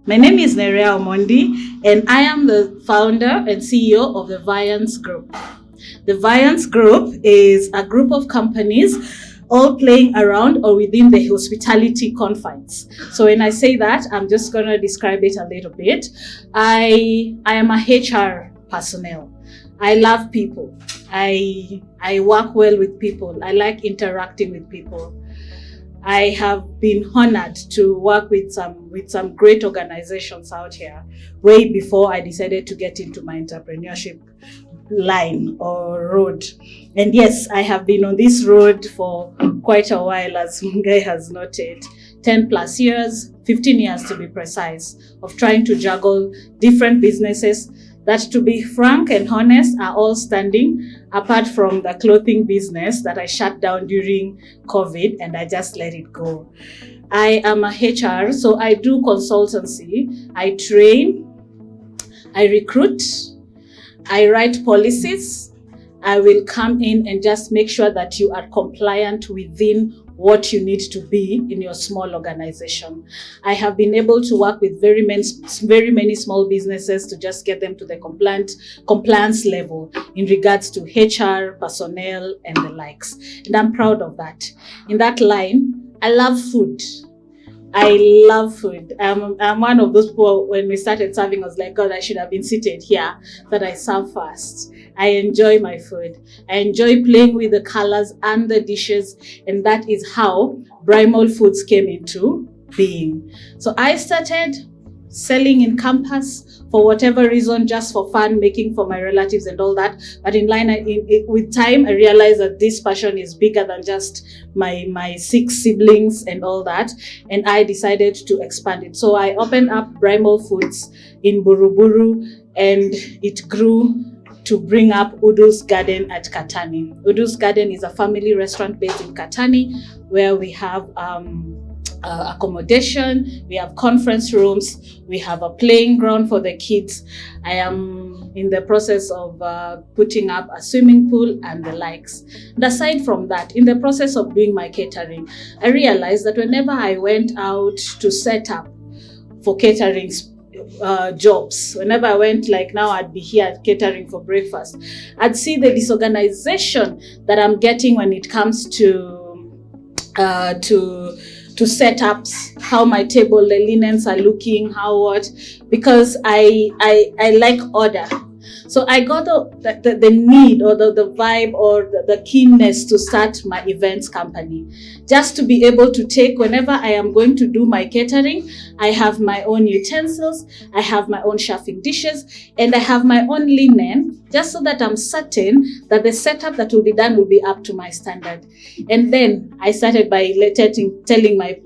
My name is Nerea Omondi, and I am the founder and CEO of the Viance Group. The Viance Group is a group of companies all playing around or within the hospitality confines. So when I say that, I'm just going to describe it a little bit. I am a HR personnel. I love people. I work well with people. I like interacting with people. I have been honored to work with some great organizations out here way before I decided to get into my entrepreneurship line or road. And yes, I have been on this road for quite a while, as Mungai has noted. 10 plus years, 15 years to be precise, of trying to juggle different businesses that, to be frank and honest, are all standing apart from the clothing business that I shut down during COVID and I just let it go. I am a HR, so I do consultancy, I train, I recruit, I write policies. I will come in and just make sure that you are compliant within what you need to be in your small organization. I have been able to work with very many small businesses to just get them to the compliance level in regards to HR, personnel, and the likes. And I'm proud of that. In that line, I love food. I love food. I'm one of those people, when we started serving, I was like, God, I should have been seated here, but I serve first. I enjoy my food. I enjoy playing with the colors and the dishes, and that is how Brimall Foods came into being. So I started selling in campus for whatever reason, just for fun, making for my relatives and all that. But with time, I realized that this passion is bigger than just my 6 siblings and all that. And I decided to expand it. So I opened up Brimall Foods in Buruburu, and it grew to bring up Udu's Garden at Katani. Udu's Garden is a family restaurant based in Katani, where we have accommodation, we have conference rooms, we have a playing ground for the kids. I am in the process of putting up a swimming pool and the likes. And aside from that, in the process of doing my catering, I realized that whenever I went out to set up for catering jobs, whenever I went, like now I'd be here catering for breakfast, I'd see the disorganization that I'm getting when it comes to setups, how my table, the linens are looking, because I like order. So I got the need or the vibe or the keenness to start my events company, just to be able to take, whenever I am going to do my catering, I have my own utensils, I have my own chefing dishes, and I have my own linen, just so that I'm certain that the setup that will be done will be up to my standard. And then I started by telling my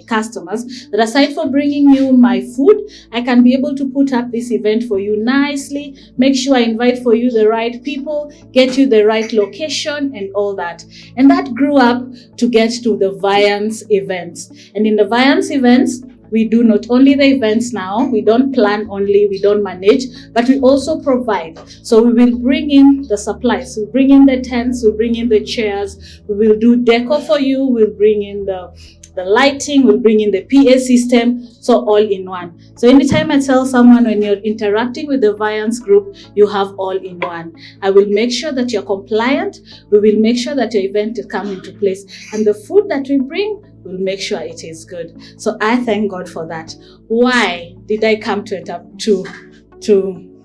customers that aside from bringing you my food, I can be able to put up this event for you nicely, make sure I invite for you the right people, get you the right location and all that. And that grew up to get to the Viance events. And in the Viance events, we do not only the events now, we don't plan only, we don't manage, but we also provide. So we will bring in the supplies, we'll bring in the tents, we'll bring in the chairs, we will do decor for you, we'll bring in the lighting, we'll bring in the PA system, so all in one. So anytime I tell someone, when you're interacting with the Viance Group, you have all in one. I will make sure that you're compliant, we will make sure that your event will come into place, and the food that we bring, we'll make sure it is good. So I thank God for that. Why did I come to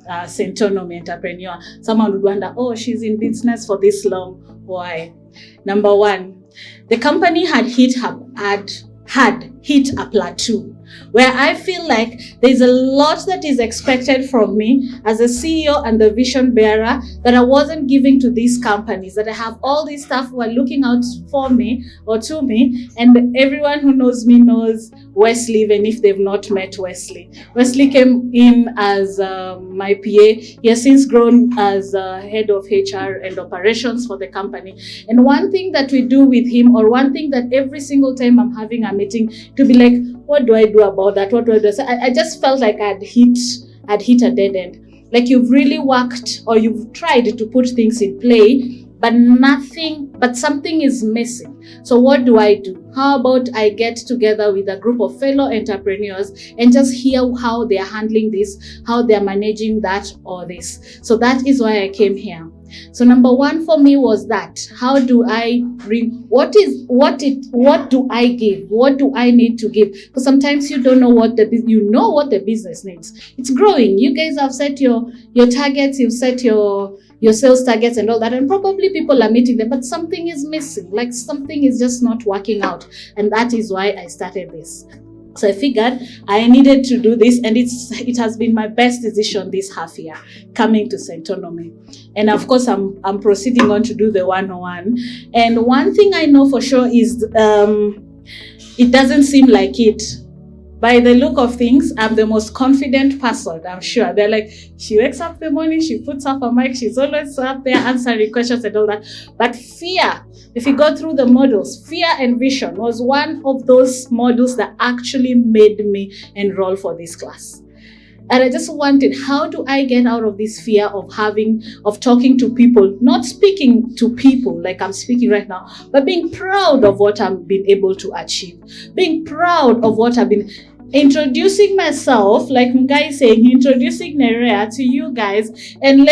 Centonomy Entrepreneur? Someone would wonder, oh, she's in business for this long. Why? Number one, the company had hit a plateau where I feel like there's a lot that is expected from me as a CEO and the vision bearer that I wasn't giving to these companies, that I have all these staff who are looking out for me or to me, and everyone who knows me knows Wesley, even if they've not met Wesley. Wesley came in as my PA. He has since grown as head of HR and operations for the company. And one thing that we do with him, or one thing that every single time I'm having a meeting, to be like, what do I do about that? What do I do? So I just felt like I'd hit a dead end. Like you've really worked or you've tried to put things in play, but something is missing. So what do? How about I get together with a group of fellow entrepreneurs and just hear how they are handling this, how they are managing that or this. So that is why I came here. So number one for me was that, how do I what do I give? What do I need to give? Because sometimes you don't know what the business needs. It's growing. You guys have set your targets, you've set your sales targets and all that, and probably people are meeting them, but something is missing, like something is just not working out. And that is why I started this. So I figured I needed to do this, and it has been my best decision this half year coming to Centonomy. And of course, I'm proceeding on to do the 101. And one thing I know for sure is it doesn't seem like it. By the look of things, I'm the most confident person, I'm sure. They're like, she wakes up in the morning, she puts up a mic, she's always up there answering questions and all that. But fear, if you go through the models, fear and vision was one of those models that actually made me enroll for this class. And I just wanted, how do I get out of this fear of talking to people, not speaking to people like I'm speaking right now, but being proud of what I've been able to achieve, being proud of what I've been introducing myself, like Mungai is saying, introducing Nerea to you guys and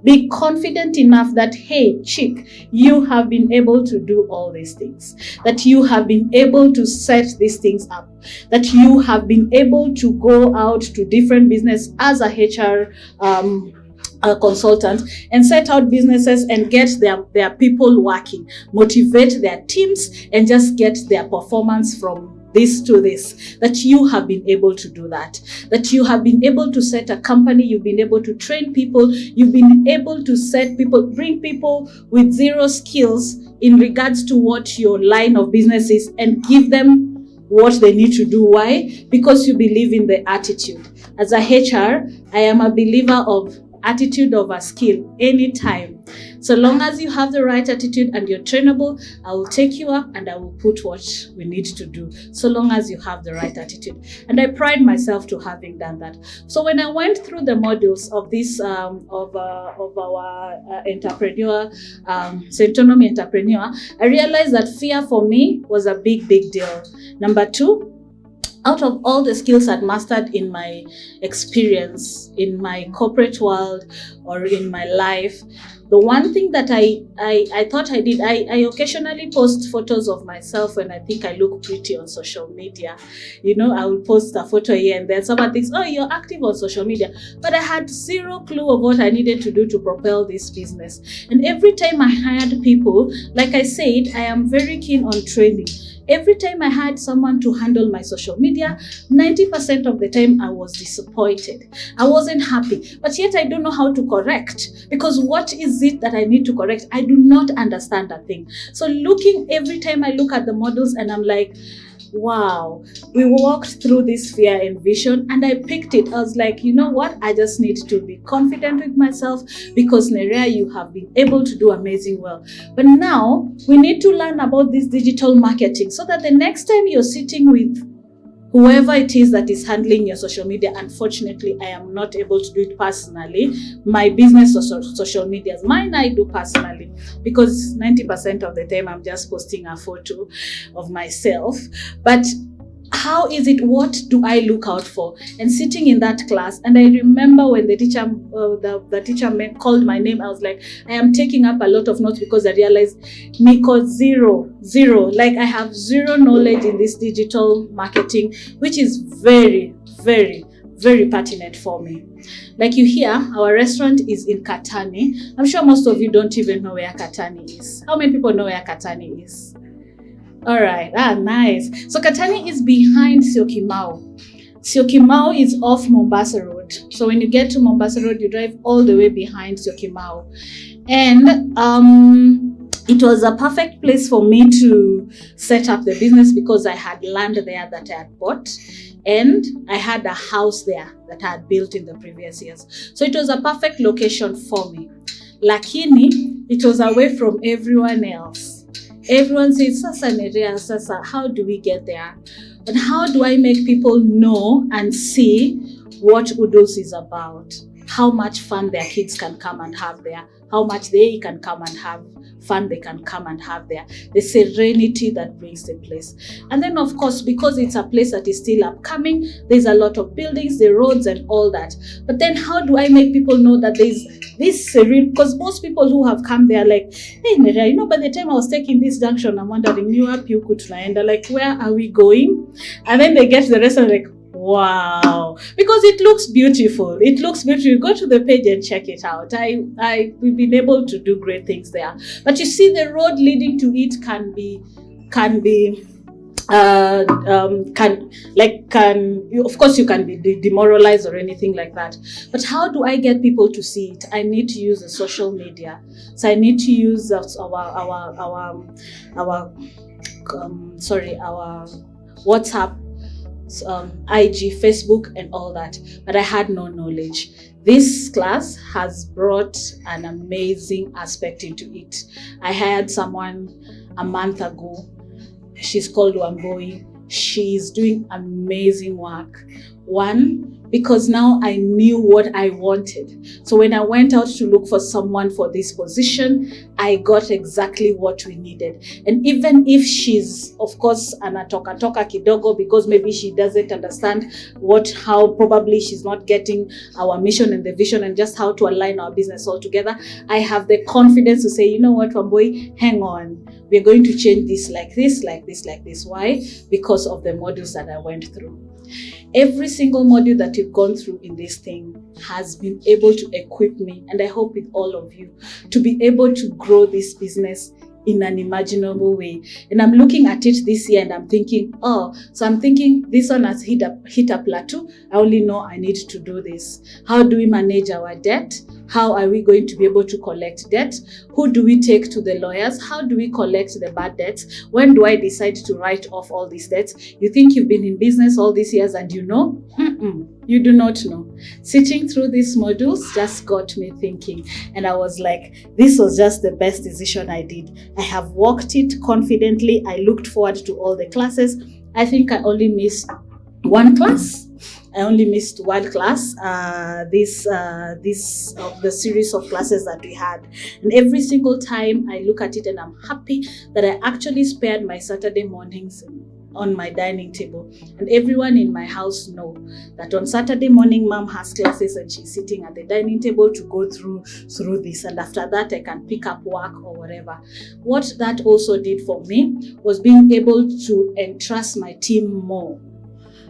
be confident enough that, hey, chick, you have been able to do all these things, that you have been able to set these things up, that you have been able to go out to different business as a HR a consultant and set out businesses and get their people working, motivate their teams and just get their performance from this to this, that you have been able to do that you have been able to set a company, you've been able to train people, you've been able to bring people with zero skills in regards to what your line of business is and give them what they need to do. Why? Because you believe in the attitude. As a HR, I am a believer of attitude over skill anytime. So long as you have the right attitude and you're trainable, I will take you up and I will put what we need to do, so long as you have the right attitude. And I pride myself to having done that. So when I went through the modules of this of our entrepreneur, Centonomy Entrepreneur, I realized that fear for me was a big deal. Number two, out of all the skills I'd mastered in my experience in my corporate world or in my life, the one thing that I thought I did, I occasionally post photos of myself when I think I look pretty on social media. You know, I will post a photo here and then someone thinks, oh, you're active on social media. But I had zero clue of what I needed to do to propel this business. And every time I hired people, like I said, I am very keen on training. Every time I had someone to handle my social media, 90% of the time I was disappointed. I wasn't happy, but yet I don't know how to correct, because what is it that I need to correct? I do not understand that thing. So every time I look at the models and I'm like, wow, we walked through this fear and vision and I picked it. I was like, you know what? I just need to be confident with myself because Nerea, you have been able to do amazing well. But now we need to learn about this digital marketing so that the next time you're sitting with whoever it is that is handling your social media, unfortunately, I am not able to do it personally. My business social medias, mine I do personally, because 90% of the time I'm just posting a photo of myself. But how is it? What do I look out for? And sitting in that class, and I remember when the teacher, called my name, I was like, I am taking up a lot of notes because I realized Nico zero. Like I have zero knowledge in this digital marketing, which is very, very, very pertinent for me. Like you hear, our restaurant is in Katani. I'm sure most of you don't even know where Katani is. How many people know where Katani is? All right, nice. So Katani is behind Syokimau. Syokimau is off Mombasa Road. So when you get to Mombasa Road, you drive all the way behind Syokimau. And it was a perfect place for me to set up the business because I had land there that I had bought. And I had a house there that I had built in the previous years. So it was a perfect location for me. Lakini, it was away from everyone else. Everyone says, Sasa Nerea, Sasa, how do we get there? And how do I make people know and see what Udos is about? How much fun their kids can come and have there? how much they can come and have fun, they can come and have there, the serenity that brings the place. And then of course, because it's a place that is still upcoming, there's a lot of buildings, the roads and all that. But then how do I make people know that there's this serene, because most people who have come there like, hey Nerea, by the time I was taking this junction, I'm wondering, you up, you could tunaenda, like, where are we going? And then they get to the restaurant like, wow, because it looks beautiful. It looks beautiful. Go to the page and check it out. We've been able to do great things there. But you see, the road leading to it can of course you can be demoralized or anything like that. But how do I get people to see it? I need to use the social media. So I need to use our WhatsApp, IG, Facebook, and all that. But I had no knowledge. This class has brought an amazing aspect into it. I hired someone a month ago. She's called Wamboi. She's doing amazing work. One, because now I knew what I wanted. So when I went out to look for someone for this position, I got exactly what we needed. And even if she's, of course, anatoka kidogo, because maybe she doesn't understand how probably she's not getting our mission and the vision and just how to align our business all together, I have the confidence to say, you know what, Wamboi, hang on. We're going to change this like this, like this, like this. Why? Because of the modules that I went through. Every single module that you've gone through in this thing has been able to equip me, and I hope with all of you, to be able to grow this business in an imaginable way. And I'm looking at it this year and I'm thinking, this one has hit a plateau. I only know I need to do this. How do we manage our debt? How are we going to be able to collect debt? Who do we take to the lawyers? How do we collect the bad debts? When do I decide to write off all these debts? You think you've been in business all these years and you know? You do not know. Sitting through these modules just got me thinking. And I was like, this was just the best decision I did. I have walked it confidently. I looked forward to all the classes. I think I only missed one class. I only missed one class, this of the series of classes that we had. And every single time I look at it and I'm happy that I actually spared my Saturday mornings on my dining table. And everyone in my house know that on Saturday morning, mom has classes and she's sitting at the dining table to go through this. And after that, I can pick up work or whatever. What that also did for me was being able to entrust my team more.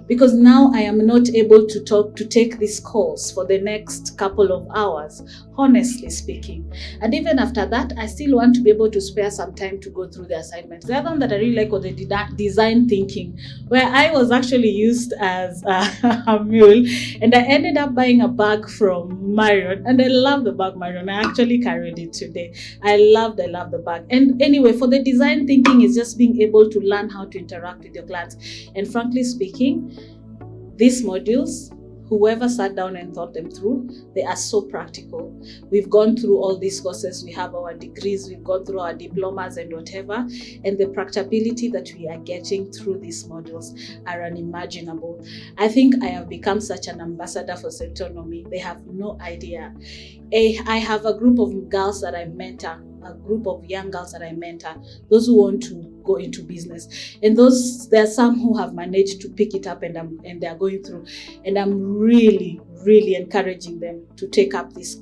Because now I am not able to take these calls for the next couple of hours, honestly speaking. And even after that, I still want to be able to spare some time to go through the assignments. The other one that I really like was the design thinking, where I was actually used as a mule, and I ended up buying a bag from Marion, and I love the bag, Marion. I actually carried it today. I love the bag. And anyway, for the design thinking, is just being able to learn how to interact with your clients. And frankly speaking, these modules, whoever sat down and thought them through, they are so practical. We've gone through all these courses, we have our degrees, we've gone through our diplomas and whatever, and the practicability that we are getting through these modules are unimaginable. I think I have become such an ambassador for Centonomy. They have no idea. I have a group of girls that I mentor, a group of young girls that I mentor, those who want to go into business. And there are some who have managed to pick it up and they're going through. And I'm really, really encouraging them to take up this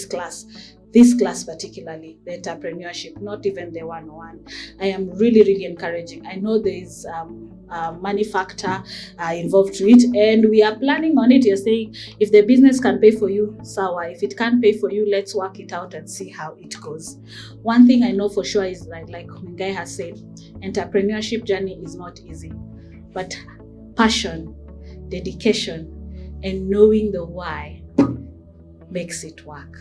class. This class particularly, the entrepreneurship, not even the 101. I am really, really encouraging. I know there is a money factor involved to it, and we are planning on it. You're saying, if the business can pay for you, sawa. If it can't pay for you, let's work it out and see how it goes. One thing I know for sure is like Mungai has said, entrepreneurship journey is not easy, but passion, dedication, and knowing the why makes it work.